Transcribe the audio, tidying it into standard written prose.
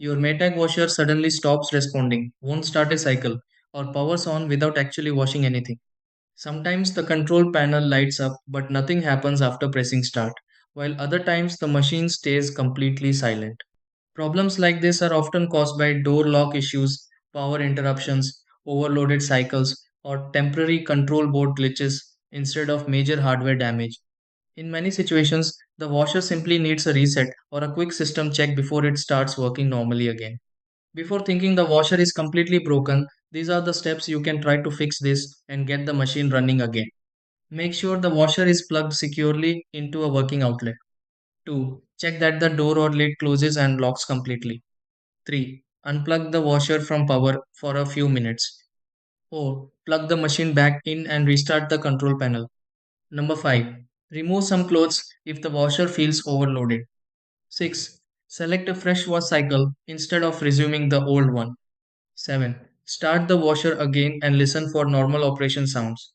Your Maytag washer suddenly stops responding, won't start a cycle, or powers on without actually washing anything. Sometimes the control panel lights up, but nothing happens after pressing start, while other times the machine stays completely silent. Problems like this are often caused by door lock issues, power interruptions, overloaded cycles, or temporary control board glitches instead of major hardware damage. In many situations, the washer simply needs a reset or a quick system check before it starts working normally again. Before thinking the washer is completely broken, these are the steps you can try to fix this and get the machine running again. Make sure the washer is plugged securely into a working outlet. 2. Check that the door or lid closes and locks completely. 3. Unplug the washer from power for a few minutes. 4. Plug the machine back in and restart the control panel. Number 5. Remove some clothes if the washer feels overloaded. 6. Select a fresh wash cycle instead of resuming the old one. 7. Start the washer again and listen for normal operation sounds.